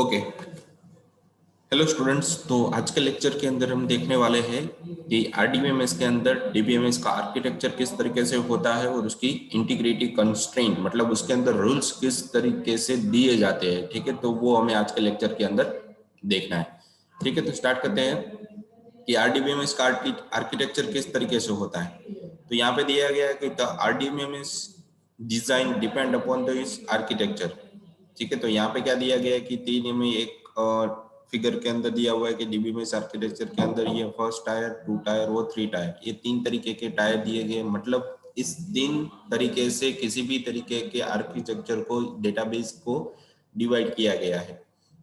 Okay. Hello students, तो आज के लेक्चर के अंदर हम देखने वाले हैं कि आरडीबीएमएस के अंदर डीबीएमएस का आर्किटेक्चर किस तरीके से होता है और उसकी इंटीग्रिटी कंस्ट्रेंट मतलब उसके अंदर रूल्स किस तरीके से दिए जाते हैं। ठीक है, तो वो हमें आज के लेक्चर के अंदर देखना है। ठीक है, तो स्टार्ट करते हैं कि आरडीबीएमएस का आर्किटेक्चर किस तरीके से होता है। तो यहाँ पे दिया गया है कि the RDBMS design depend upon the इस आर्किटेक्चर। ठीक है, तो यहाँ पे क्या दिया गया है कि तीन में एक फिगर के अंदर दिया हुआ है कि डीबीएमएस आर्किटेक्चर के अंदर ये फर्स्ट टायर, टू टायर और थ्री टायर, ये तीन तरीके के टायर दिए गए। मतलब इस तीन तरीके से किसी भी तरीके के आर्किटेक्चर को, डेटाबेस को डिवाइड किया गया है।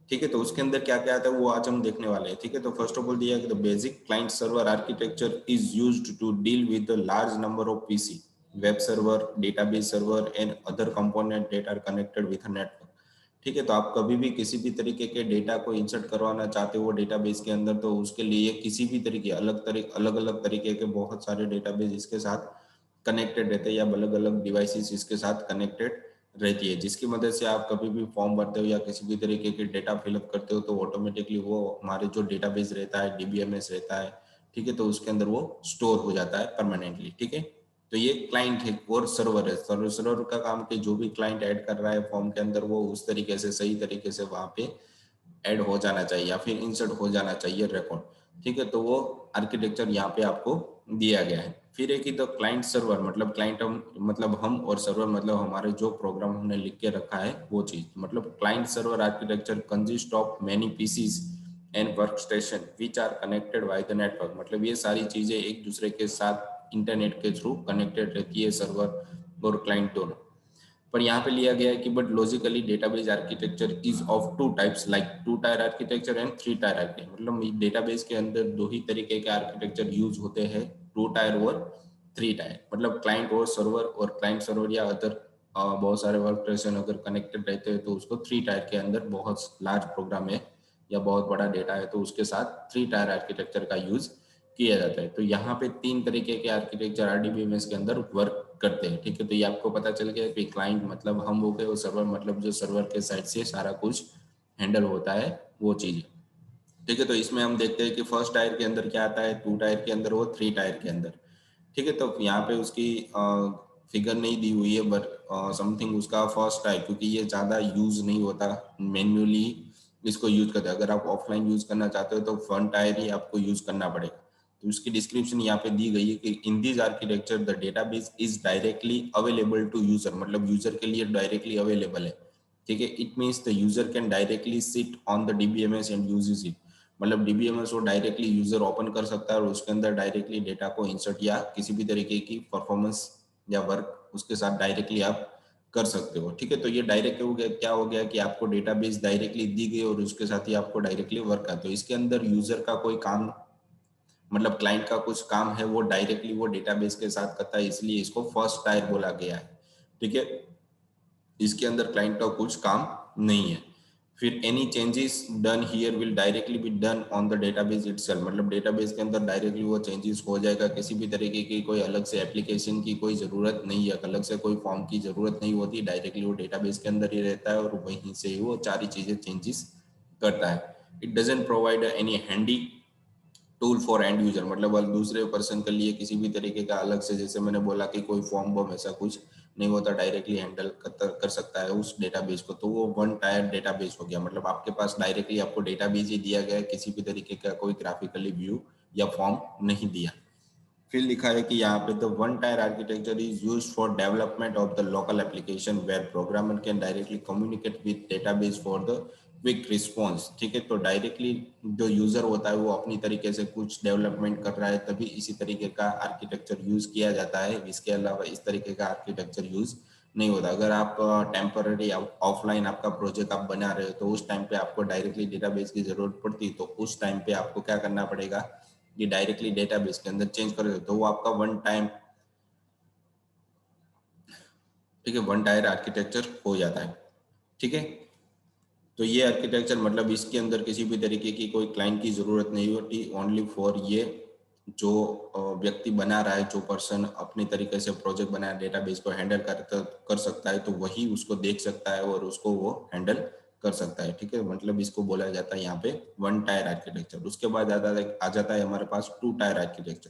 ठीक है, तो उसके अंदर क्या क्या आता है वो आज हम देखने वाले हैं। ठीक है, तो फर्स्ट ऑफ ऑल दिया है कि the basic client server architecture is used to deal with the large number of PC, web server, database server and other component that are connected with a network. ठीक है, तो आप कभी भी किसी भी तरीके के डेटा को इंसर्ट करवाना चाहते हो डेटाबेस के अंदर, तो उसके लिए किसी भी तरीके अलग अलग तरीके के बहुत सारे डेटाबेस इसके साथ कनेक्टेड रहते हैं या अलग अलग डिवाइसेस इसके साथ कनेक्टेड रहती है, जिसकी मदद से आप कभी भी फॉर्म भरते हो या किसी भी तरीके के डेटा फिलअप करते हो तो ऑटोमेटिकली वो हमारे जो डेटाबेस रहता है, डीबीएमएस रहता है, ठीक है, तो उसके अंदर वो स्टोर हो जाता है परमानेंटली। ठीक है, तो ये क्लाइंट है और सर्वर है। सर्वर का काम कि जो भी क्लाइंट ऐड कर रहा है फॉर्म के अंदर वो उस तरीके से सही तरीके से वहां पे ऐड हो जाना चाहिए या फिर इंसर्ट हो जाना चाहिए रिकॉर्ड। ठीक है, तो वो आर्किटेक्चर यहाँ पे आपको दिया गया है। फिर एक ही तो क्लाइंट सर्वर मतलब क्लाइंट हम और सर्वर मतलब हमारे जो प्रोग्राम हमने लिख के रखा है वो चीज। मतलब client server architecture consist of many PCs and work station which are connected by the network. मतलब ये सारी चीजें एक दूसरे के साथ इंटरनेट के थ्रू कनेक्टेड रहती है, सर्वर और क्लाइंट दोनों। पर यहाँ पे लिया गया है कि but logically database architecture is of two types like two tier architecture and three tier architecture. मतलब डेटाबेस के अंदर दो ही तरीके के आर्किटेक्चर यूज होते हैं, टू टायर और थ्री टायर। मतलब क्लाइंट और सर्वर, और क्लाइंट सर्वर या अदर बहुत सारे वर्क स्टेशन अगर कनेक्टेड रहते हैं तो उसको थ्री टायर के अंदर बहुत लार्ज प्रोग्राम है या बहुत बड़ा डेटा है तो उसके साथ थ्री टायर आर्किटेक्चर का यूज किया जाता है। तो यहाँ पे तीन तरीके के आर्किटेक्चर आरडीबीएमएस के अंदर वर्क करते हैं। ठीक है, तो ये आपको पता चल गया कि क्लाइंट मतलब हम हो गए और सर्वर मतलब जो सर्वर के साइड से सारा कुछ हैंडल होता है वो चीज। ठीक है, तो इसमें हम देखते हैं कि फर्स्ट टायर के अंदर क्या आता है, टू टायर के अंदर और थ्री टायर के अंदर। ठीक है, तो यहाँ पे उसकी फिगर नहीं दी हुई है बट समथिंग उसका फर्स्ट टायर, क्योंकि ये ज्यादा यूज नहीं होता, मैन्युअली इसको यूज करते हैं। अगर आप ऑफलाइन यूज करना चाहते हो तो फ्रंट टायर ही आपको यूज करना पड़ेगा। तो उसकी डिस्क्रिप्शन यहाँ पे दी गई है कि in this architecture the database is directly available to user. मतलब यूजर के लिए डायरेक्टली अवेलेबल है। ठीक है, it means the user can directly sit on the DBMS and uses it. मतलब डीबीएमएस को डायरेक्टली यूजर ओपन कर सकता है और उसके अंदर डायरेक्टली डेटा को इंसर्ट या किसी भी तरीके की परफॉर्मेंस या वर्क उसके साथ डायरेक्टली आप कर सकते हो। ठीक है, तो ये डायरेक्ट हो गया, क्या हो गया कि आपको डेटाबेस डायरेक्टली दी गई और उसके साथ ही आपको डायरेक्टली वर्क करते हो। इसके अंदर यूजर का कोई काम मतलब क्लाइंट का कुछ काम है वो डायरेक्टली वो डेटाबेस के साथ करता है, इसलिए इसको फर्स्ट टायर बोला गया है। ठीक है, इसके अंदर क्लाइंट का कुछ काम नहीं है। फिर any changes done here will directly be done on the database itself. मतलब डेटाबेस के अंदर डायरेक्टली वो चेंजेस हो जाएगा, किसी भी तरीके की कोई अलग से एप्लीकेशन की कोई जरूरत नहीं है, अलग से कोई फॉर्म की जरूरत नहीं होती, डायरेक्टली वो डेटाबेस के अंदर ही रहता है और वहीं से ही वो सारी चीजें चेंजेस करता है। It doesn't provide any handy tool for and user. मतलब दूसरे पर्सन के लिए किसी भी तरीके का अलग से, जैसे मैंने बोला कि कोई फॉर्म बॉम ऐसा कुछ नहीं होता, डायरेक्टली हैंडल कर सकता है उस डेटाबेस को। तो वो वन टायर डेटाबेस हो गया। मतलब आपके पास डायरेक्टली आपको डेटाबेस ही दिया गया है, किसी भी तरीके का कोई ग्राफिकली व्यू या फॉर्म नहीं दिया। फिर लिखा है कि यहाँ पे the one tier architecture is used for development of the local application where programmer can directly communicate with database for the quick response. ठीक है, तो डायरेक्टली जो यूजर होता है वो अपनी तरीके से कुछ डेवलपमेंट कर रहा है तभी इसी तरीके का आर्किटेक्चर यूज किया जाता है। इसके अलावा इस तरीके का आर्किटेक्चर यूज नहीं होता। अगर आप टेम्पररी ऑफलाइन आपका प्रोजेक्ट आप बना रहे हो तो उस टाइम पे आपको डायरेक्टली डेटाबेस की जरूरत पड़ती, तो उस टाइम पे आपको क्या करना पड़ेगा, ये डायरेक्टली डेटाबेस के अंदर चेंज कर देते, तो वो आपका वन टाइम, ठीक है, वन टायर आर्किटेक्चर हो जाता है। ठीक है, तो ये आर्किटेक्चर मतलब इसके अंदर किसी भी तरीके की कोई क्लाइंट की जरूरत नहीं होती, ओनली फॉर ये जो व्यक्ति बना रहा है, जो पर्सन अपनी तरीके से प्रोजेक्ट बनाया डेटाबेस को हैंडल कर सकता है तो वही उसको देख सकता है और उसको वो हैंडल कर सकता है, ठीक है। मतलब इसको बोला जाता है यहाँ पे वन टायर आर्किटेक्चर। उसके बाद आ जाता है हमारे पास टू टायर आर्किटेक्चर।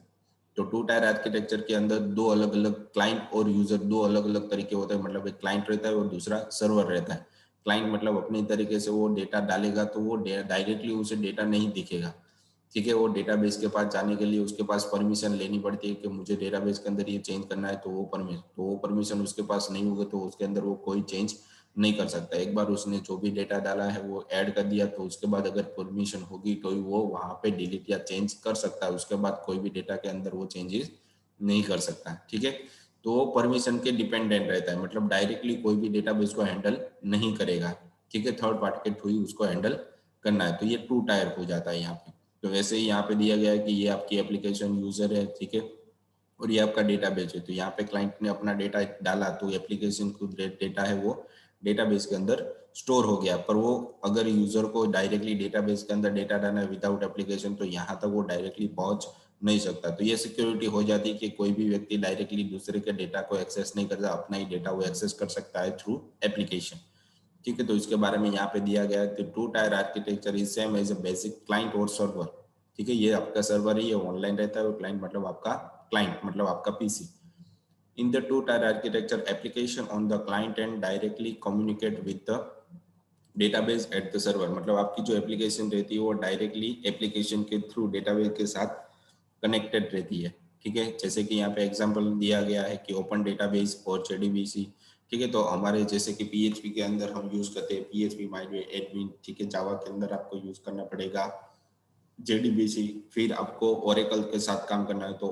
तो टू टायर आर्किटेक्चर के अंदर दो अलग अलग क्लाइंट और यूजर, दो अलग अलग तरीके होते हैं। मतलब एक क्लाइंट रहता है और दूसरा सर्वर रहता है। क्लाइंट मतलब अपनी तरीके से वो डेटा डालेगा तो वो डायरेक्टली उसे डेटा नहीं दिखेगा, ठीक है। वो डेटाबेस के पास जाने के लिए उसके पास परमिशन लेनी पड़ती है कि मुझे डेटाबेस के अंदर ये चेंज करना है, तो वो परमिशन उसके पास नहीं होगा तो उसके अंदर वो कोई चेंज नहीं कर सकता। एक बार उसने जो भी डेटा डाला है वो ऐड कर दिया तो उसके बाद अगर परमिशन होगी तो वो वहां पे डिलीट या चेंज कर सकता है। उसके बाद कोई भी डेटा के अंदर वो चेंजेस नहीं कर सकता, ठीक है। तो वो परमिशन के डिपेंडेंट रहता है, मतलब डायरेक्टली कोई भी डेटाबेस को हैंडल नहीं करेगा, ठीक है। थर्ड पार्टी के थ्रू ही उसको हैंडल करना है। तो ये टू टायर हो जाता है यहाँ पे। तो वैसे ही यहाँ पे दिया गया है कि ये आपकी एप्लीकेशन यूजर है, ठीक है, और ये आपका डेटाबेस है। तो यहाँ पे क्लाइंट ने अपना डेटा डाला तो एप्लीकेशन को डेटा है वो डेटाबेस के अंदर स्टोर हो गया। पर वो अगर यूजर को डायरेक्टली डेटाबेस के अंदर डेटा डालना है विदाउट एप्लीकेशन तो यहाँ तक वो डायरेक्टली पहुंच नहीं सकता। तो ये सिक्योरिटी हो जाती है कि कोई भी व्यक्ति डायरेक्टली दूसरे के डेटा को एक्सेस नहीं करता, अपना ही डेटा वो एक्सेस कर सकता है थ्रू एप्लीकेशन, ठीक है। तो इसके बारे में यहाँ पे दिया गया है कि two tier architecture is same as a basic client और सर्वर, ठीक है। ये आपका सर्वर ही है, ऑनलाइन रहता है, और क्लाइंट मतलब आपका क्लाइंट मतलब आपका PC. In the two tier architecture application on the client and directly communicate with the database at the server. मतलब आपकी जो एप्लीकेशन रहती है वो डायरेक्टली एप्लीकेशन के थ्रू डेटाबेस के साथ कनेक्टेड रहती है, ठीक है। जैसे कि यहाँ पे एग्जांपल दिया गया है कि ओपन डेटाबेस और जेडीबीसी, ठीक है। तो हमारे जैसे कि पीएचपी के अंदर हम यूज करते हैं पीएचपी माइडवे एडमिन, ठीक है। जावा के अंदर आपको यूज करना पड़ेगा जेडीबीसी। फिर आपको ओरेकल के साथ काम करना है तो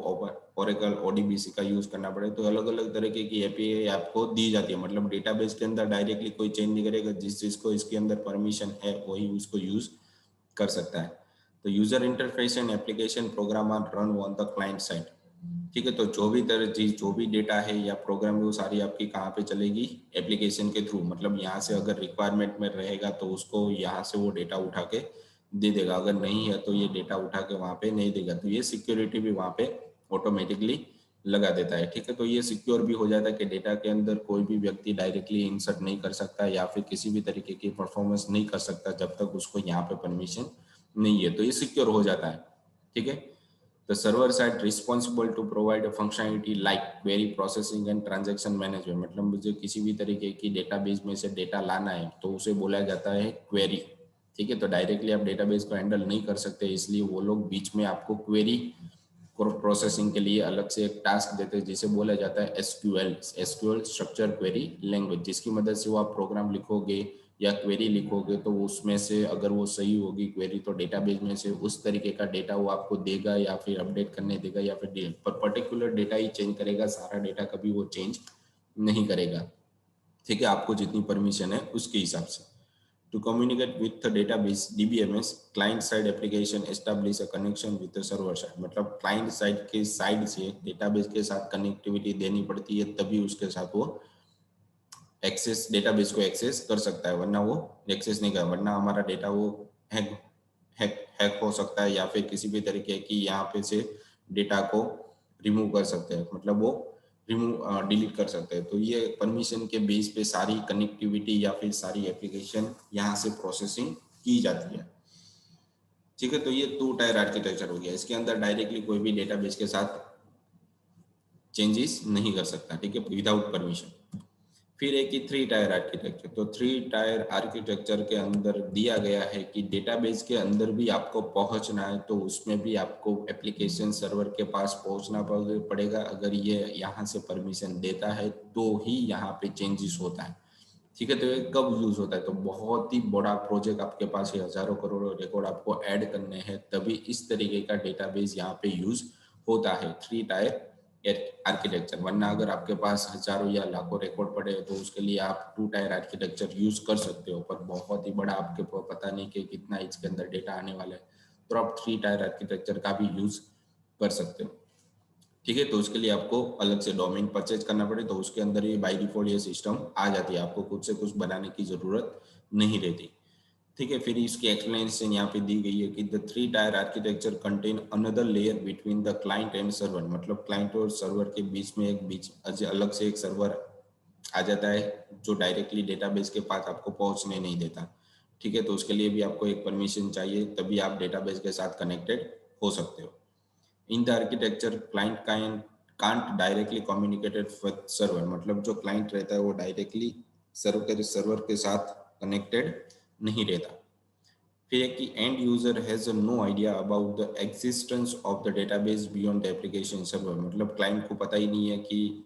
ओरेकल ओडीबीसी का यूज करना पड़ेगा। तो अलग अलग तरीके की एपीआई आपको दी जाती है। मतलब डेटाबेस के अंदर डायरेक्टली कोई चेंज नहीं करेगा, जिस चीज को इसके अंदर परमिशन है वही उसको यूज कर सकता है। तो user interface and application program are run on the client side, ठीक है। तो जो भी तरह चीज, जो भी डेटा है या प्रोग्राम है वो सारी आपकी कहाँ पे चलेगी, एप्लीकेशन के थ्रू। मतलब यहाँ से अगर रिक्वायरमेंट में रहेगा तो उसको यहाँ से वो डेटा उठा के दे देगा, अगर नहीं है तो ये डेटा उठा के वहाँ पे नहीं देगा। तो ये सिक्योरिटी भी वहाँ पे ऑटोमेटिकली लगा देता है, ठीक है। तो ये सिक्योर भी हो जाता है कि डेटा के अंदर कोई भी व्यक्ति डायरेक्टली इंसर्ट नहीं कर सकता या फिर किसी भी तरीके की परफॉर्मेंस नहीं कर सकता जब तक उसको यहाँ पे परमिशन नहीं है। तो ये सिक्योर हो जाता है, ठीक है। The server side responsible to provide a functionality like query processing and transaction management। मतलब मुझे किसी भी तरीके की डेटाबेस में से डेटा लाना है तो उसे बोला जाता है क्वेरी, ठीक है। तो डायरेक्टली आप डेटाबेस को हैंडल नहीं कर सकते, इसलिए वो लोग बीच में आपको क्वेरी प्रोसेसिंग के लिए अलग से एक टास्क देते हैं जिसे बोला जाता है एसक्यूएल स्ट्रक्चर क्वेरी लैंग्वेज, जिसकी मदद से वो आप प्रोग्राम लिखोगे या क्वेरी लिखोगे तो उसमें से अगर वो सही होगी क्वेरी तो डेटाबेस में से उस तरीके का डेटा वो आपको देगा या फिर अपडेट करने देगा या फिर पर पर्टिकुलर डेटा ही चेंज करेगा, सारा डेटा कभी वो चेंज नहीं करेगा, ठीक है। आपको जितनी परमिशन है उसके हिसाब से। To communicate with the database DBMS, client side application establish a connection with the server side। मतलब client side के साइड से डेटाबेस के साथ कनेक्टिविटी देनी पड़ती है तभी उसके साथ वो एक्सेस, डेटाबेस को एक्सेस कर सकता है, वरना वो एक्सेस नहीं कर, वरना हमारा डेटा वो हैक हैक हो सकता है या फिर किसी भी तरीके की यहाँ पे से डेटा को रिमूव कर सकते हैं। मतलब वो रिमूव डिलीट कर सकते हैं। तो ये परमिशन के बेस पे सारी कनेक्टिविटी या फिर सारी एप्लीकेशन यहाँ से प्रोसेसिंग की जाती है, ठीक है। तो ये टू टायर आर्किटेक्चर हो गया, इसके अंदर डायरेक्टली कोई भी डेटाबेस के साथ चेंजेस नहीं कर सकता, ठीक है, विदाउट परमिशन। फिर एक ही थ्री टायर आर्किटेक्चर। तो थ्री टायर आर्किटेक्चर के अंदर दिया गया है कि डेटाबेस के अंदर भी आपको पहुंचना है तो उसमें भी आपको एप्लीकेशन सर्वर के पास पहुंचना पड़ेगा। अगर ये यहाँ से परमिशन देता है तो ही यहाँ पे चेंजेस होता है, ठीक है। तो ये कब यूज होता है, तो बहुत ही बड़ा प्रोजेक्ट आपके पास है, हजारों करोड़ों रिकॉर्ड आपको ऐड करने हैं तभी इस तरीके का डेटाबेस यहाँ पे यूज होता है थ्री टायर आर्किटेक्चर। वरना अगर आपके पास हजारों या लाखों रिकॉर्ड पड़े तो उसके लिए आप टू टायर आर्किटेक्चर यूज कर सकते हो, पर बहुत ही बड़ा आपके पता नहीं कि कितना इसके अंदर डेटा आने वाला है, तो आप थ्री टायर आर्किटेक्चर का भी यूज कर सकते हो, ठीक है। तो उसके लिए आपको अलग से डोमेन परचेज करना पड़े तो उसके अंदर ये बाय डिफॉल्ट ये सिस्टम आ जाती है, आपको खुद से कुछ बनाने की जरूरत नहीं रहती, ठीक है। फिर इसकी एक्सप्लेनेशन यहाँ पे दी गई है कि the three tier architecture contain another layer between the client and server. मतलब क्लाइंट और सर्वर के बीच में एक बीच अलग से एक सर्वर आ जाता है जो डायरेक्टली डेटाबेस के पास आपको पहुंचने नहीं देता। ठीक है, तो उसके लिए भी आपको एक परमिशन चाहिए, तभी आप डेटाबेस के साथ कनेक्टेड हो सकते हो। In the architecture client can't directly communicated with server, मतलब जो क्लाइंट रहता है वो डायरेक्टली सर्वर के साथ कनेक्टेड नहीं रहता। फिर है कि end user has no idea about the existence of the database beyond the application server, मतलब क्लाइंट को पता ही नहीं है कि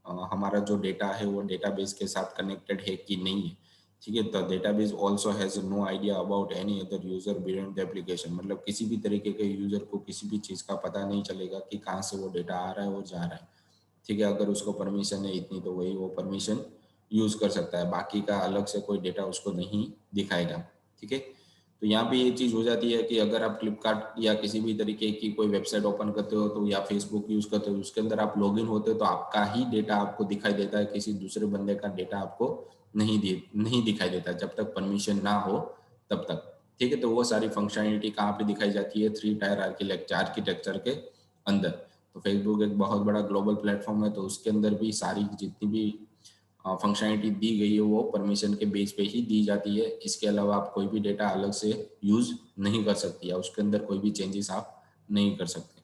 हमारा जो डेटा है वो डेटाबेस के साथ कनेक्टेड है कि नहीं है। ठीक है, the database also has no idea about any other user beyond the application, मतलब किसी भी तरीके के यूजर को किसी भी चीज़ का पता नहीं चलेगा कि कहाँ से वो डेटा आ रहा है वो जा रहा है। ठीक है, अगर उसको परमिशन है इतनी तो वही वो परमिशन यूज कर सकता है, बाकी का अलग से कोई डेटा उसको नहीं दिखाएगा। ठीक है, तो यहाँ पे ये चीज़ हो जाती है कि अगर आप फ्लिपकार्ट या किसी भी तरीके की कोई वेबसाइट ओपन करते हो तो या फेसबुक यूज़ करते हो, उसके अंदर आप लॉगिन होते हो तो आपका ही डेटा आपको दिखाई देता है, किसी दूसरे बंदे का डेटा आपको नहीं दिखाई देता जब तक परमिशन ना हो तब तक। ठीक है, तो वो सारी फंक्शनैलिटी कहाँ पे दिखाई जाती है, 3 टायर आर्किटेक्चर के अंदर। तो फेसबुक एक बहुत बड़ा ग्लोबल प्लेटफॉर्म है, तो उसके अंदर भी सारी जितनी भी फंक्शनैलिटी दी गई है वो परमिशन के बेस पे ही दी जाती है। इसके अलावा आप कोई भी डेटा अलग से यूज नहीं कर सकती या उसके अंदर कोई भी चेंजेस आप नहीं कर सकते।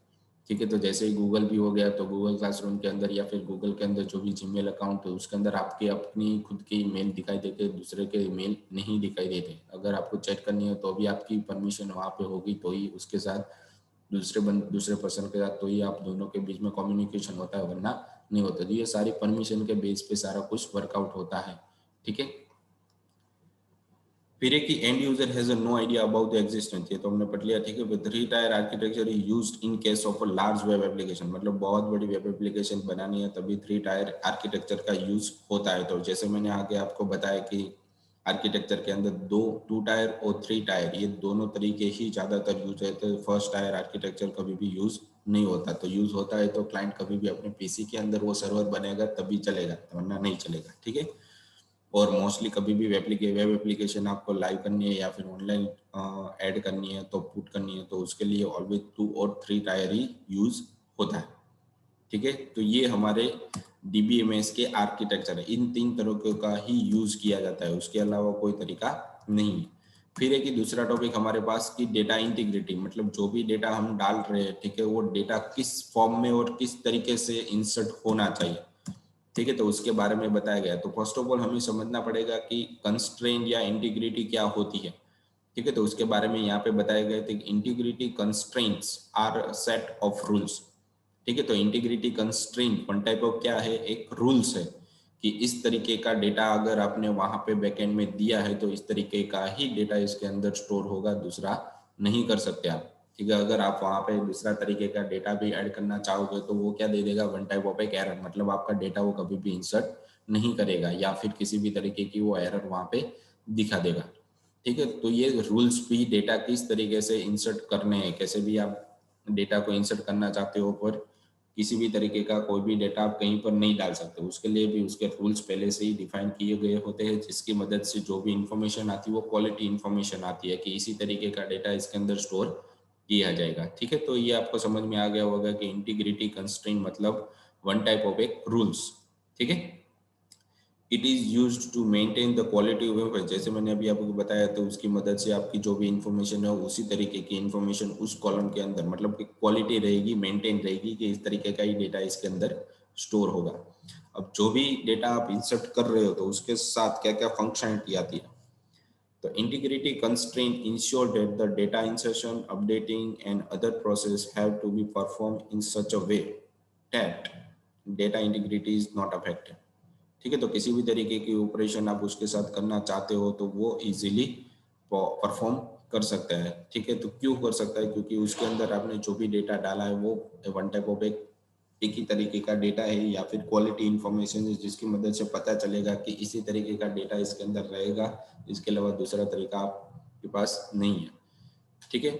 ठीक है, तो जैसे ही गूगल भी हो गया, तो गूगल क्लासरूम के अंदर या फिर गूगल के अंदर जो भी जीमेल अकाउंट है उसके अंदर आपके अपनी खुद के ईमेल दिखाई देते, दूसरे के ईमेल नहीं दिखाई देते। अगर आपको चेक करनी है तो भी आपकी परमिशन वहाँ पे होगी, तो ही उसके साथ दूसरे पर्सन के साथ तो ही आप दोनों के बीच में कम्युनिकेशन होता है, वरना नहीं होता। तो ये सारी परमिशन के बेस पे सारा कुछ वर्कआउट होता है। ठीक है, फिर एक end user has no idea about the existence, ये तो हमने पढ़ लिया। ठीक है, with 3 tier architecture is used in case of a large web application, मतलब बहुत बड़ी वेब एप्लीकेशन बनानी है तभी 3 टायर आर्किटेक्चर का यूज होता है। तो जैसे मैंने आगे आपको बताया कि आर्किटेक्चर के अंदर 2 टायर और 3 टायर ये दोनों तरीके ही ज़्यादातर यूज होते हैं। फर्स्ट टायर आर्किटेक्चर कभी भी यूज नहीं होता, तो यूज होता है तो क्लाइंट कभी भी अपने पीसी के अंदर वो सर्वर बनेगा तभी चलेगा, वरना नहीं चलेगा। ठीक है, और मोस्टली कभी भी वेब एप्लीकेशन आपको लाइव करनी है या फिर ऑनलाइन ऐड करनी है तो पुट करनी है, तो उसके लिए ऑलवेज 2 और 3 टायर ही यूज होता है। ठीक है, तो ये हमारे डीबीएमएस के आर्किटेक्चर है, इन 3 तरीकों का ही यूज किया जाता है, उसके अलावा कोई तरीका नहीं है। फिर है कि दूसरा टॉपिक हमारे पास की डेटा इंटीग्रिटी, मतलब जो भी डेटा हम डाल रहे हैं, ठीक है, वो डेटा किस फॉर्म में और किस तरीके से इंसर्ट होना चाहिए। ठीक है, तो उसके बारे में बताया गया। तो फर्स्ट ऑफ ऑल हमें समझना पड़ेगा कि कंस्ट्रेंट या इंटीग्रिटी क्या होती है। ठीक है, तो उसके बारे में यहाँ पे बताया गया था कि integrity constraints are set of rules. ठीक है, तो integrity constraint one type of क्या है, एक रूल्स है कि इस तरीके का डेटा अगर आपने वहां पे बैकएंड में दिया है तो इस तरीके का ही डेटा इसके अंदर स्टोर होगा, दूसरा नहीं कर सकते आप। ठीक है, अगर आप वहां पे दूसरा तरीके का डेटा भी ऐड करना चाहोगे तो वो क्या दे देगा, वन टाइप ऑफ एक एरर, मतलब आपका डेटा वो कभी भी इंसर्ट नहीं करेगा या फिर किसी भी तरीके की वो एरर वहां पे दिखा देगा। ठीक है, तो ये रूल्स भी डेटा किस तरीके से इंसर्ट करने हैं, कैसे भी आप डेटा को इंसर्ट करना चाहते हो, पर किसी भी तरीके का कोई भी डेटा आप कहीं पर नहीं डाल सकते, उसके लिए भी उसके रूल्स पहले से ही डिफाइन किए गए होते हैं, जिसकी मदद से जो भी इंफॉर्मेशन आती है वो क्वालिटी इंफॉर्मेशन आती है कि इसी तरीके का डेटा इसके अंदर स्टोर किया जाएगा। ठीक है, तो ये आपको समझ में आ गया होगा कि इंटीग्रिटी कंस्ट्रेंट मतलब वन टाइप ऑफ एक रूल्स। ठीक है, it is used to maintain the quality of, जैसे मैंने अभी आपको बताया, तो उसकी मदद से आपकी जो भी इंफॉर्मेशन है उसी तरीके की इंफॉर्मेशन उस कॉलम के अंदर, मतलब कि क्वालिटी रहेगी, मेंटेन रहेगी कि इस तरीके का ही डेटा इसके अंदर स्टोर होगा। अब जो भी डेटा आप इंसर्ट कर रहे हो तो उसके साथ क्या क्या फंक्शनलिटी आती है। तो integrity constraint ensure that the data insertion, updating, and other processes have to be performed in such a way that data integrity is not affected. ठीक है, तो किसी भी तरीके की ऑपरेशन आप उसके साथ करना चाहते हो तो वो इजीली परफॉर्म कर सकता है। ठीक है, तो क्यों कर सकता है, क्योंकि उसके अंदर आपने जो भी डेटा डाला है वो वन टाइप ऑफ एक ही तरीके का डेटा है या फिर क्वालिटी इंफॉर्मेशन है, जिसकी मदद से पता चलेगा कि इसी तरीके का डेटा इसके अंदर रहेगा, इसके अलावा दूसरा तरीका आपके पास नहीं है। ठीक है,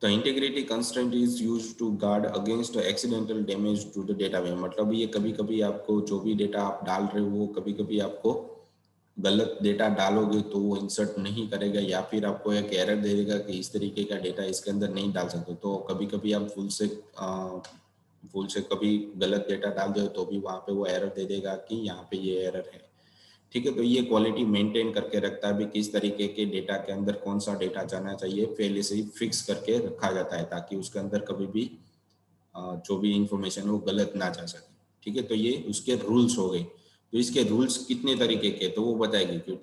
तो integrity constraint is used to guard against accidental damage to the database, मतलब ये कभी कभी आपको जो भी डेटा आप डाल रहे हो वो कभी कभी आपको गलत डेटा डालोगे तो वो इंसर्ट नहीं करेगा या फिर आपको एक एरर दे देगा कि इस तरीके का डेटा इसके अंदर नहीं डाल सकते। तो कभी कभी आप भूल से कभी गलत डेटा डाल दो तो भी वहाँ पे वो एरर दे देगा कि यहाँ पे ये एरर है। ठीक है। तो ये क्वालिटी मेंटेन करके रखता है भी किस तरीके के डेटा के अंदर कौन सा डेटा जाना चाहिए, पहले से ही फिक्स करके रखा जाता है ताकि उसके अंदर कभी भी जो भी इंफॉर्मेशन है वो गलत ना जा सके। ठीक है। तो ये उसके रूल्स हो गए। तो इसके रूल्स कितने तरीके के, तो वो बताएगी कि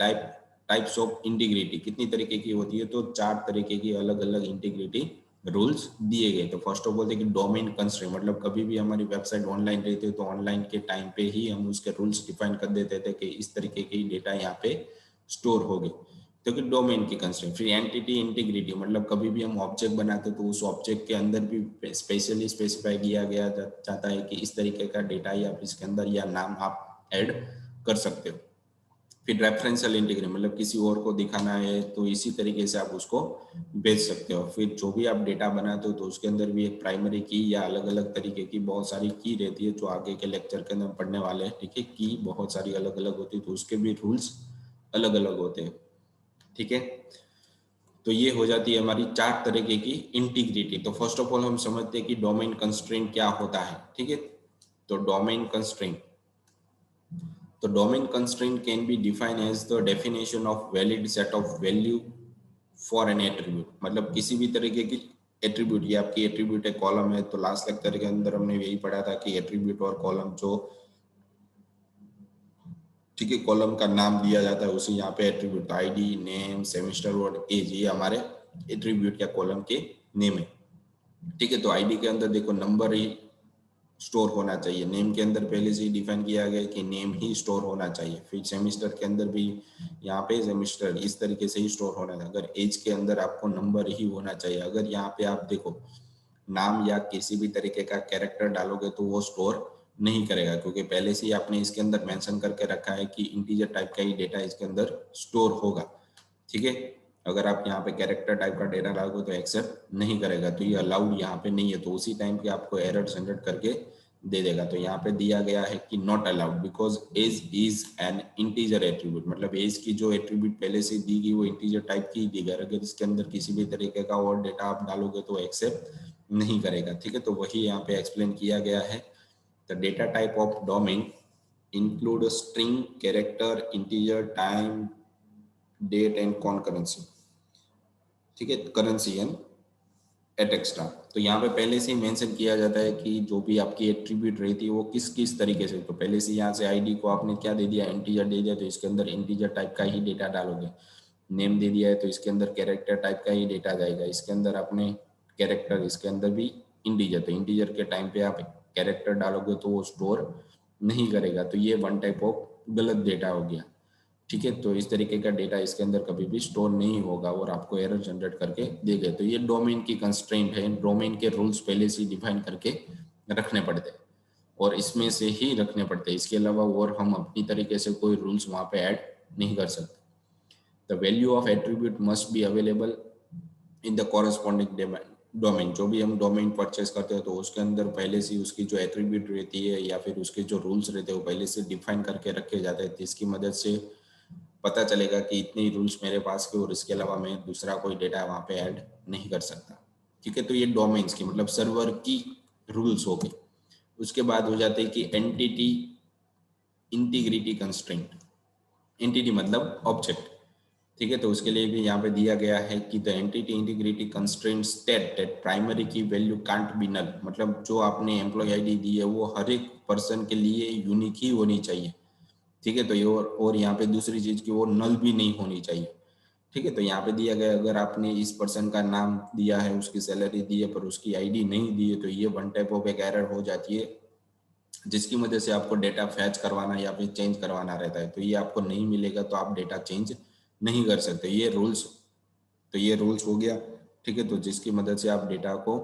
टाइप्स ऑफ इंटीग्रिटी कितनी तरीके की होती है। तो 4 तरीके की अलग अलग इंटीग्रिटी रूल्स दिए गए। तो फर्स्ट ऑफ ऑल देखिए डोमेन कंस्ट्रेंट, मतलब कभी भी हमारी वेबसाइट ऑनलाइन रहती है तो ऑनलाइन के टाइम पे ही हम उसके रूल्स डिफाइन कर देते थे कि इस तरीके की डेटा यहाँ पे स्टोर होगी। तो कि डोमेन की कंस्ट्रेंट। फिर एंटिटी इंटीग्रिटी, मतलब कभी भी हम ऑब्जेक्ट बनाते तो उस ऑब्जेक्ट के अंदर भी स्पेशली स्पेसिफाई किया गया जाता है कि इस तरीके का डेटा या इसके अंदर या नाम आप ऐड कर सकते हो। फिर रेफरेंशियल इंटीग्रिटी, मतलब किसी और को दिखाना है तो इसी तरीके से आप उसको भेज सकते हो। फिर जो भी आप डेटा बनाते हो तो उसके अंदर भी एक प्राइमरी की या अलग अलग तरीके की बहुत सारी की रहती है जो आगे के लेक्चर के अंदर पढ़ने वाले हैं। ठीक है। की बहुत सारी अलग अलग होती है तो उसके भी रूल्स अलग अलग होते हैं। ठीक है। तो ये हो जाती है हमारी 4 तरीके की इंटीग्रिटी। तो फर्स्ट ऑफ ऑल हम समझते हैं कि डोमेन कंस्ट्रेंट क्या होता है। ठीक है। तो डोमेन कंस्ट्रेंट, तो domain constraint can be define as the definition of valid set of value for an attribute, मतलब किसी भी तरीके की एट्रीब्यूट, ये आपकी एट्रीब्यूट है कॉलम है। तो लास्ट लेक्चर के अंदर हमने यही पढ़ा था कि एट्रीब्यूट और कॉलम जो, ठीक है, कॉलम का नाम दिया जाता है उसे यहाँ पे एट्रीब्यूट, आईडी, नेम, सेमेस्टर और एज, ये हमारे एट्रीब्यूट या कॉलम के नेम है। ठीक है। तो आईडी के अंदर देखो नंबर ही स्टोर होना चाहिए, नेम के अंदर पहले से ही डिफाइन किया गया कि नेम ही स्टोर होना चाहिए। फिर सेमेस्टर के अंदर भी यहाँ पे सेमेस्टर इस तरीके से ही स्टोर होना चाहिए। अगर एज के अंदर आपको नंबर ही होना चाहिए। अगर यहाँ पे आप देखो नाम या किसी भी तरीके का कैरेक्टर डालोगे तो वो स्टोर नहीं करेगा, क्योंकि पहले से ही आपने इसके अंदर मेंशन करके रखा है कि इंटीजर टाइप का ही डेटा इसके अंदर स्टोर होगा। ठीक है। अगर आप यहाँ पे कैरेक्टर टाइप का डेटा डालोगे तो एक्सेप्ट नहीं करेगा, तो ये अलाउड यहाँ पे नहीं है। तो उसी टाइम पे आपको एरर जनरेट करके दे देगा। तो यहाँ पे दिया गया है कि not allowed because age is an integer attribute, मतलब एज की जो एट्रीब्यूट पहले से दी गई वो इंटीजर टाइप की दी गई। अगर इसके अंदर किसी भी तरीके का और डेटा आप डालोगे तो एक्सेप्ट नहीं करेगा। ठीक है। तो वही यहाँ पे एक्सप्लेन किया गया है। The data type of domain include string, character, integer, time, date and concurrency. ठीक है। Currency and etcetera. तो यहाँ पे पहले से ही मेंशन किया जाता है कि जो भी आपकी एट्रीब्यूट रहती है वो किस किस तरीके से। तो पहले से यहाँ से आईडी को आपने क्या दे दिया, इंटीजर दे दिया, तो इसके अंदर इंटीजर टाइप का ही डेटा डालोगे। नेम दे दिया है तो इसके अंदर कैरेक्टर टाइप का ही डेटा जाएगा। इसके अंदर आपने कैरेक्टर, इसके अंदर भी इंटीजर, तो इंटीजर के टाइम पे आप कैरेक्टर डालोगे तो वो स्टोर नहीं करेगा। तो ये वन टाइप ऑफ गलत डेटा हो गया। ठीक है। तो इस तरीके का डेटा इसके अंदर कभी भी स्टोर नहीं होगा और आपको एरर जनरेट करके देगा। तो ये डोमेन की कंस्ट्रेंट है। डोमेन के रूल्स पहले से डिफाइन करके रखने पड़ते हैं और इसमें से ही रखने पड़ते हैं। इसके अलावा और हम अपनी तरीके से कोई रूल्स वहाँ पे ऐड नहीं कर सकते। The value of attribute must be available in the corresponding domain. जो भी हम डोमेन परचेस करते हैं तो उसके अंदर पहले से उसकी जो एट्रीब्यूट रहती है या फिर उसके जो रूल्स रहते हैं वो पहले से डिफाइन करके रखे जाते हैं, जिसकी मदद से पता चलेगा कि इतने ही रूल्स मेरे पास के और इसके अलावा मैं दूसरा कोई डेटा वहाँ पे ऐड नहीं कर सकता। ठीक है। तो ये डोमेन्स की मतलब सर्वर की रूल्स हो गए। उसके बाद हो जाते हैं कि एंटिटी इंटीग्रिटी कंस्ट्रेंट। एंटिटी मतलब ऑब्जेक्ट। ठीक है। तो उसके लिए भी यहाँ पे दिया गया है कि the entity integrity constraint state that primary key value can't be null, मतलब जो आपने एम्प्लॉय आईडी दी है वो हर एक पर्सन के लिए यूनिक ही होनी चाहिए। ठीक है। तो ये और यहाँ पे दूसरी चीज की वो नल भी नहीं होनी चाहिए। ठीक है। तो यहाँ पे दिया गया अगर आपने इस पर्सन का नाम दिया है, उसकी सैलरी दी है पर उसकी आईडी नहीं दी है तो ये वन टाइप ऑफ एक एरर हो जाती है, जिसकी वजह से आपको डेटा फैच करवाना या फिर चेंज करवाना रहता है। तो ये आपको नहीं मिलेगा तो आप डेटा चेंज नहीं कर सकते। ये रूल्स, तो ये रूल्स हो गया। ठीक है। तो जिसकी मदद से आप डेटा को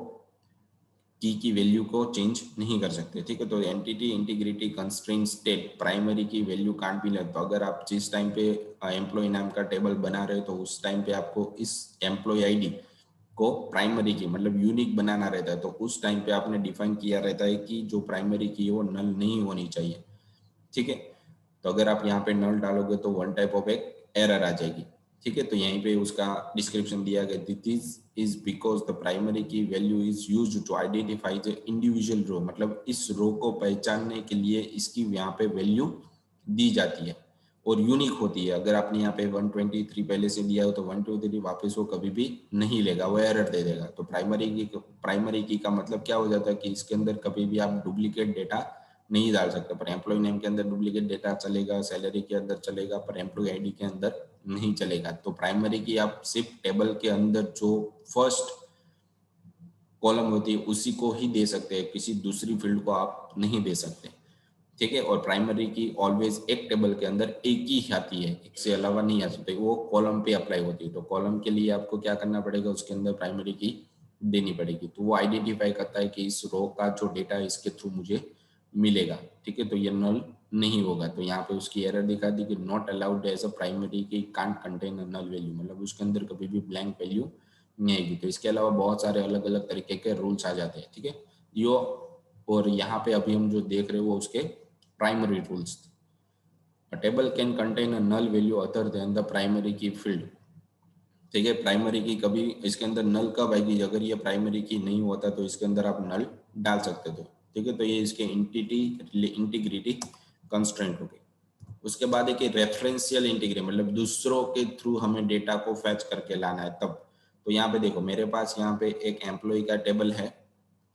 की वैल्यू को चेंज नहीं कर सकते। ठीक है। तो entity integrity constraint state primary key value can't be null. तो अगर आप जिस टाइम पे एम्प्लॉय नाम का टेबल बना रहे हो तो उस टाइम पे आपको इस एम्प्लॉय आईडी को प्राइमरी की मतलब यूनिक बनाना रहता है। तो उस टाइम पे आपने डिफाइन किया रहता है कि जो प्राइमरी की है वो नल नहीं होनी चाहिए। ठीक है। तो अगर आप यहाँ पे नल डालोगे तो वन टाइप ऑफ एक एरर आ जाएगी। ठीक है। तो यहीं पे उसका डिस्क्रिप्शन दिया गया, this is because the primary key value is used to identify the individual row, मतलब इस रो को पहचानने के लिए इसकी यहाँ पे वैल्यू दी जाती है और यूनिक होती है। अगर आपने यहाँ पे 123 पहले से दिया हो तो 123 वापस वो कभी भी नहीं लेगा, वो एरर दे देगा। तो प्राइमरी की का मतलब क्या हो जाता है कि इसके अंदर कभी भी आप डुप्लीकेट डेटा नहीं डाल सकते। पर एम्प्लॉय नेम के अंदर डुप्लीकेट डेटा चलेगा, सैलरी के अंदर चलेगा, पर एम्प्लॉय आईडी के अंदर नहीं चलेगा। तो प्राइमरी की आप सिर्फ टेबल के अंदर जो फर्स्ट कॉलम होती है उसी को ही दे सकते हैं, किसी दूसरी फील्ड को आप नहीं दे सकते, ठीक है। और प्राइमरी की ऑलवेज एक टेबल के अंदर एक ही आती है, एक से अलावा नहीं आ सकती, वो कॉलम पे अप्लाई होती है। तो कॉलम के लिए आपको क्या करना पड़ेगा, उसके अंदर प्राइमरी की देनी पड़ेगी। तो वो आइडेंटिफाई करता है कि इस रो का जो डेटा है इसके थ्रू मुझे मिलेगा, ठीक है। तो ये नल नहीं होगा। तो यहाँ पे उसकी एरर दिखा दी कि not allowed as a primary key can't contain a null value, मतलब उसके अंदर कभी भी ब्लैंक वैल्यू नहीं आएगी। तो इसके अलावा बहुत सारे अलग अलग तरीके के रूल्स आ जाते हैं, ठीक है यो। और यहाँ पे अभी हम जो देख रहे हो वो उसके primary rules. A table can contain a null value other than the primary key field, ठीक है। प्राइमरी की कभी इसके अंदर नल कब आएगी, अगर ये प्राइमरी की नहीं होता तो इसके अंदर आप नल डाल सकते थे, ठीक है। तो ये इसके इंटीग्रिटी कंस्ट्रेंट हो गई। उसके बाद एक रेफरेंशियल इंटीग्रिटी, मतलब दूसरों के थ्रू हमें डेटा को फैच करके लाना है तब। तो यहाँ पे देखो मेरे पास यहाँ पे एक एम्प्लॉय का टेबल है,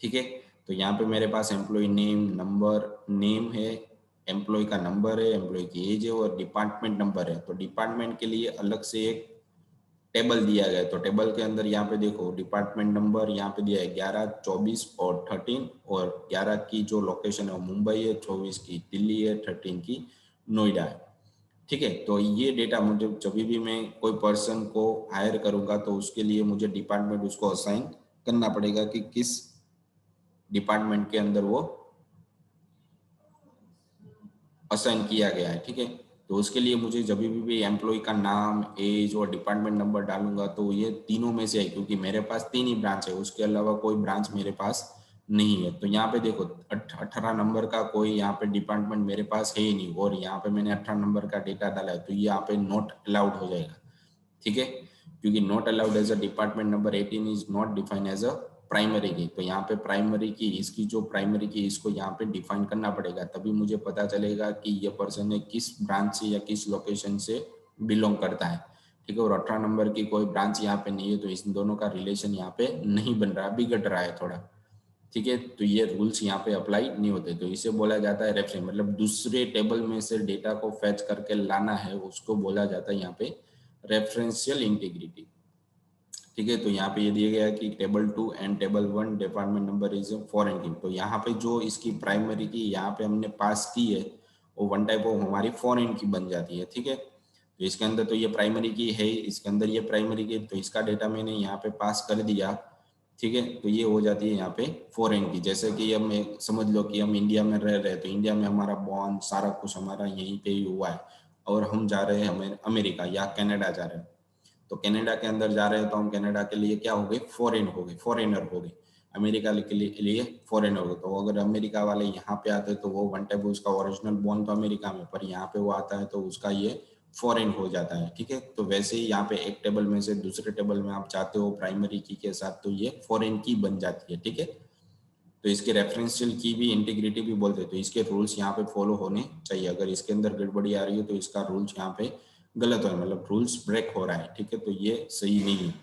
ठीक है। तो यहाँ पे मेरे पास एम्प्लॉय नेम नंबर, नेम है, एम्प्लॉय का नंबर है, एम्प्लॉय की एज है और डिपार्टमेंट नंबर है। तो डिपार्टमेंट के लिए अलग से एक टेबल दिया गया है। तो टेबल के अंदर यहाँ पे देखो डिपार्टमेंट नंबर यहाँ पे दिया है 11, 24 और 13, और 11 की जो लोकेशन है वो मुंबई है, 24 की दिल्ली है, 13 की नोएडा है, ठीक है। तो ये डेटा मुझे जब भी मैं कोई पर्सन को हायर करूंगा तो उसके लिए मुझे डिपार्टमेंट उसको असाइन करना पड़ेगा कि किस डिपार्टमेंट के अंदर वो असाइन किया गया है, ठीक है। तो उसके लिए मुझे जब भी एम्प्लॉय का नाम, एज और डिपार्टमेंट नंबर डालूंगा तो ये तीनों में से है, क्योंकि मेरे पास 3 ही ब्रांच है, उसके अलावा कोई ब्रांच मेरे पास नहीं है। तो यहाँ पे देखो 18 नंबर का कोई यहाँ पे डिपार्टमेंट मेरे पास है ही नहीं, और यहाँ पे मैंने 18 नंबर का डेटा डाला है, तो ये यहाँ पे नॉट अलाउड हो जाएगा, ठीक है। क्योंकि not allowed as a department number 18 is not defined as a primary key. तो यहाँ पे प्राइमरी की, इसकी जो प्राइमरी की इसको यहाँ पे डिफाइन करना पड़ेगा, तभी मुझे पता चलेगा कि ये पर्सन है किस ब्रांच से या किस लोकेशन से बिलोंग करता है, ठीक है। और 18 नंबर की कोई ब्रांच यहाँ पे नहीं है, तो इन दोनों का रिलेशन यहाँ पे नहीं बन रहा, बिगड़ रहा है थोड़ा, ठीक है। तो ये रूल्स यहाँ पे अप्लाई नहीं होते। तो इसे बोला जाता है रेफरेंस, मतलब दूसरे टेबल में से डेटा को फैच करके लाना है, उसको बोला जाता है यहाँ पे रेफरेंशियल इंटीग्रिटी, ठीक है। तो यहाँ पे ये दिया गया है कि table 2 and table 1 department number is foreign की। तो यहाँ पे जो इसकी प्राइमरी की यहाँ पे हमने पास की है वो वन टाइप ऑफ हमारी फॉरेन की बन जाती है, ठीक है। तो इसके अंदर तो ये प्राइमरी की है, इसके अंदर ये प्राइमरी की, तो इसका डेटा मैंने यहाँ पे पास कर दिया, ठीक है। तो ये हो जाती है यहाँ पे फॉरेन की। जैसे कि हम समझ लो कि हम इंडिया में रह रहे हैं, तो इंडिया में हमारा बॉन्ड सारा कुछ हमारा यहीं पे ही हुआ है, और हम जा रहे हैं हमें अमेरिका या कनाडा जा रहे हैं। तो कनाडा के अंदर जा रहे हैं तो हम कनाडा के लिए क्या हो गए, फॉरेन हो गए, फॉरेनर हो गए। अमेरिका के लिए फॉरेनर हो गए। तो अगर अमेरिका वाले यहाँ पे आते तो वो वन टाइप उसका ओरिजिनल बॉन्ड तो अमेरिका में, पर यहाँ पे वो आता है तो उसका ये फॉरेन हो जाता है, ठीक है। तो वैसे ही यहाँ पे एक टेबल में से दूसरे टेबल में आप चाहते हो प्राइमरी की के साथ, तो ये फॉरेन की बन जाती है, ठीक है। तो इसके रेफरेंशियल की भी इंटीग्रिटी भी बोलते हैं। तो इसके रूल्स यहाँ पे फॉलो होने चाहिए। अगर इसके अंदर गड़बड़ी आ रही है तो इसका रूल्स यहाँ पे गलत है, मतलब रूल्स ब्रेक हो रहा है, ठीक है। तो ये सही नहीं है,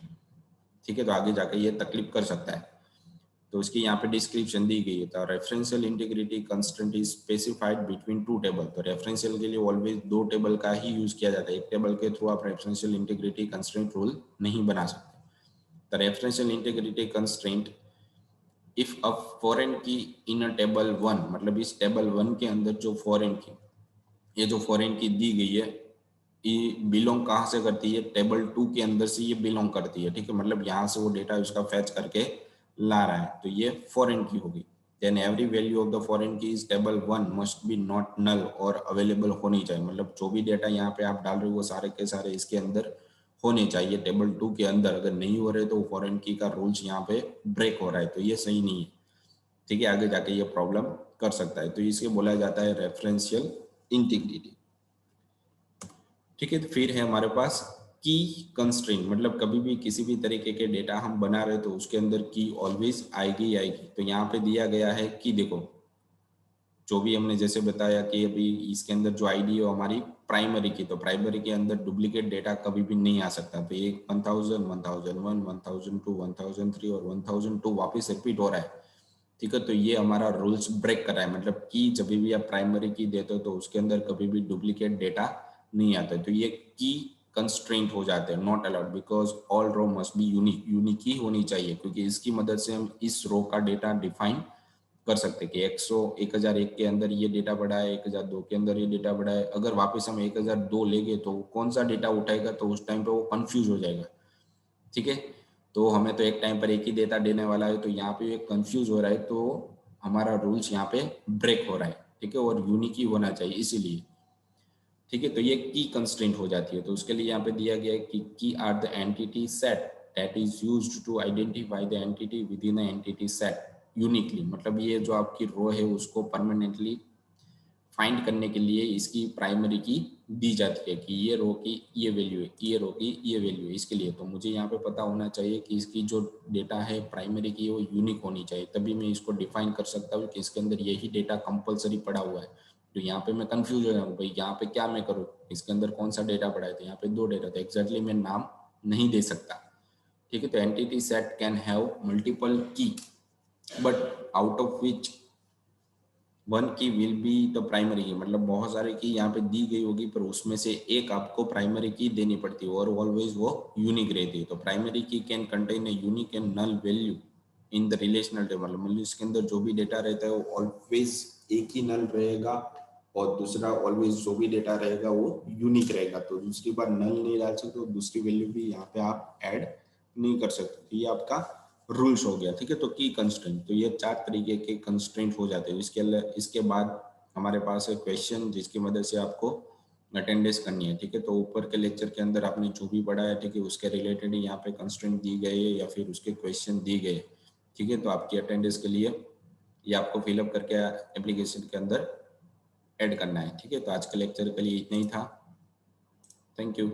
ठीक है। तो आगे जाके ये तकलीफ कर सकता है। तो इसकी यहाँ पे डिस्क्रिप्शन दी गई है। तो referential integrity constraint is specified between two table. तो रेफरेंशियल के लिए ऑलवेज दो टेबल का ही यूज किया जाता है, एक टेबल के थ्रू आप रेफरेंशियल इंटीग्रिटी कंस्ट्रेंट रूल नहीं बना सकते। The referential integrity constraint if a foreign की इन अ टेबल 1, मतलब इस टेबल 1 के अंदर जो फॉरेन की, ये जो फॉरेन की दी गई है, ये बिलोंग कहाँ से करती है, टेबल 2 के अंदर से ये बिलोंग करती है, ठीक है। मतलब यहाँ से वो डेटा उसका फैच करके ला रहा है, तो ये फॉरेन की होगी। Then every value of the foreign key is table 1 must be not null और अवेलेबल होनी चाहिए। मतलब जो भी डेटा यहाँ पे आप डाल रहे हो वो सारे के सारे इसके अंदर होने चाहिए टेबल 2 के अंदर। अगर नहीं हो रहे तो फॉरेन की का रूल्स यहाँ पे ब्रेक हो रहा है, तो ये सही नहीं है, ठीक है। आगे जाके ये प्रॉब्लम कर सकता है। तो इसे बोला जाता है रेफरेंशियल इंटीग्रिटी, ठीक है। तो फिर है हमारे पास की कंस्ट्रेंट, मतलब कभी भी किसी भी तरीके के डेटा हम बना रहे तो उसके अंदर की ऑलवेज आएगी आएगी। तो यहाँ पे दिया गया है कि देखो जो भी हमने जैसे बताया कि अभी इसके अंदर जो आईडी है हमारी प्राइमरी की, तो प्राइमरी के अंदर डुप्लीकेट डेटा कभी भी नहीं आ सकता। तो ये 1000, 1001, 1002, 1003 और 1002 वापस रिपीट हो रहा है, ठीक है। तो ये हमारा रूल्स ब्रेक कर रहा है, मतलब कि जब भी आप प्राइमरी की देते हो तो उसके अंदर कभी भी डुप्लीकेट डेटा नहीं आता। तो ये की कंस्ट्रेंट हो जाते हैं, not allowed, because all row must be unique, unique ही होनी चाहिए, क्योंकि इसकी मदद से हम इस रो का डेटा डिफाइन कर सकते हैं कि 1001 के अंदर ये डेटा पड़ा है, 1002 के अंदर ये डेटा पड़ा है। अगर वापस हम 1002 लेंगे तो कौन सा डेटा उठाएगा, तो उस टाइम पे वो कंफ्यूज हो जाएगा, ठीक है। तो हमें तो एक टाइम पर एक ही डेटा देने वाला है, तो यहाँ पे कंफ्यूज हो रहा है, तो हमारा रूल्स यहाँ पे ब्रेक हो रहा है, ठीक है, और यूनिक ही होना चाहिए इसीलिए, ठीक है। तो ये की कंस्ट्रेंट हो जाती है। तो उसके लिए यहाँ पे दिया गया है कि key are the entity set that is used to identify the entity within entity set uniquely, मतलब ये जो आपकी रो है उसको परमानेंटली फाइंड करने के लिए इसकी प्राइमरी की दी जाती है कि ये रो की ये वैल्यू है, ये रो की ये वैल्यू है। इसके लिए तो मुझे यहाँ पे पता होना चाहिए कि इसकी जो डेटा है प्राइमरी की वो यूनिक होनी चाहिए, तभी मैं इसको डिफाइन कर सकता हूँ कि इसके अंदर यही डेटा कंपलसरी पड़ा हुआ है। तो यहाँ पे मैं कंफ्यूज हो जाऊँ, भाई यहाँ पे क्या मैं करूँ, इसके अंदर कौन सा डेटा पड़ा है, तो यहाँ पे 2 डेटा, तो एग्जैक्टली मैं नाम नहीं दे सकता, ठीक है। तो entity set can have multiple key, but out of which one key will be the primary key, मतलब बहुत सारे की यहाँ पे दी गई होगी, पर उसमें से एक आपको प्राइमरी की देनी पड़ती है और ऑलवेज वो यूनिक रहती है। तो primary key can contain a unique and null value in the relational table, मतलब इसके अंदर जो भी डेटा रहता है वो ऑलवेज एक ही नल रहेगा, और दूसरा ऑलवेज जो भी डेटा रहेगा वो यूनिक रहेगा। तो दूसरी बार नल नहीं डाल सकते, तो दूसरी वैल्यू भी यहाँ पे आप ऐड नहीं कर सकते। तो ये आपका रूल्स हो गया, ठीक है। तो की कंस्ट्रेंट, तो ये 4 तरीके के कंस्ट्रेंट हो जाते हैं। इसके बाद हमारे पास है क्वेश्चन, जिसकी मदद से आपको अटेंडेंस करनी है, ठीक है। तो ऊपर के लेक्चर के अंदर आपने जो भी पढ़ा है, ठीक है, उसके रिलेटेड ही यहाँ पे कंस्ट्रेंट दी गए या फिर उसके क्वेश्चन दिए गए, ठीक है। तो आपकी अटेंडेंस के लिए ये आपको फिलअप करके एप्लीकेशन के अंदर ऐड करना है, ठीक है। तो आज के लेक्चर के लिए इतना ही था। Thank you.